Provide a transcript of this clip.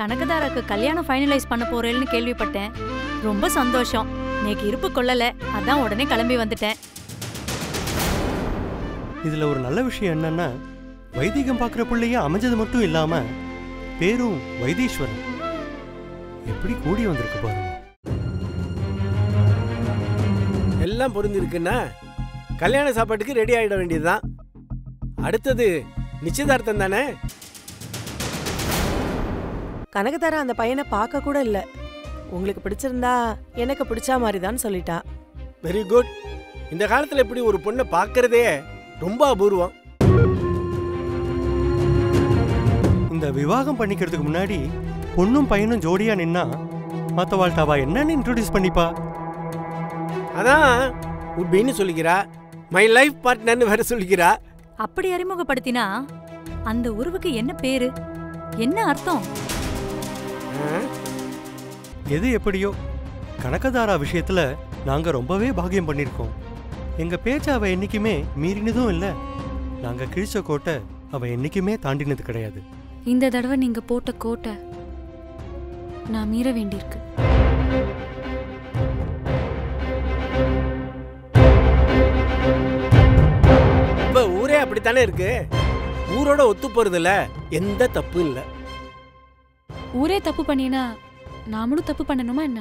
கனகதாராக்கு கல்யாணம் ஃபைனலைஸ் பண்ண போறேன்னு கேள்விப்பட்டேன். ரொம்ப சந்தோஷம். நேக்கு இருப்பு கொள்ளல, அதான் உடனே கிளம்பி வந்துட்டேன். இதுல ஒரு நல்ல விஷயம் என்னன்னா, வைதிகம் பார்க்குற பிள்ளைய அமைஞ்சது மட்டும் இல்லாம பேரும் வைத்தீஸ்வரன். எப்படி கூடி வந்திருக்கு பாருங்க. எல்லாம் பொருந்திருக்குன்னா கல்யாண சாப்பாட்டுக்கு ரெடி ஆகிட வேண்டியதுதான். அடுத்தது நிச்சயதார்த்தம் தானே. கனகதாரா அந்த பையனை பார்க்க கூட இல்ல. உங்களுக்கு பிடிச்சிருந்தா எனக்கு பிடிச்சா மாதிரிதான் சொல்லிட்டா. Very good. இந்த காலத்துல இப்படி ஒரு பொண்ணை பார்க்கறதே ரொம்ப அபூர்வம். இந்த விவாகம் பண்ணிக்கிறதுக்கு முன்னாடி பொண்ணும் பையனும் ஜோடியா நின்னா மற்றவாழ்கிட்ட அவ என்னன்னு இன்ட்ரோடியூஸ் பண்ணிப்பா. அதான் உட்பின்னு சொல்லிக்கிறா, மை லைஃப் பார்ட்னர்னு வேற சொல்லிக்கிறா. அப்படி அறிமுகப்படுத்தினா அந்த உருவுக்கு என்ன பேரு, என்ன அர்த்தம்? எது எப்படியோ கனகதாரா விஷயத்துல நாங்க ரொம்பவே பாக்கியம் பண்ணிருக்கோம். எங்க பேச்ச அவ என்னைக்குமே மீறினதும் இல்ல, நாங்க கிழிச்ச கோட்டை அவ என்னைக்குமே தாண்டினது கிடையாது. இந்த தடவை நீங்க போட்ட கோட்டை நான் மீற வேண்டியிருக்கு. இப்ப ஊரே அப்படித்தானே இருக்கு. ஊரோட ஒத்து போறதுல எந்த தப்பு இல்லை. ஊரே தப்பு பண்ணினா நாமளும் தப்பு பண்ணணுமா என்ன?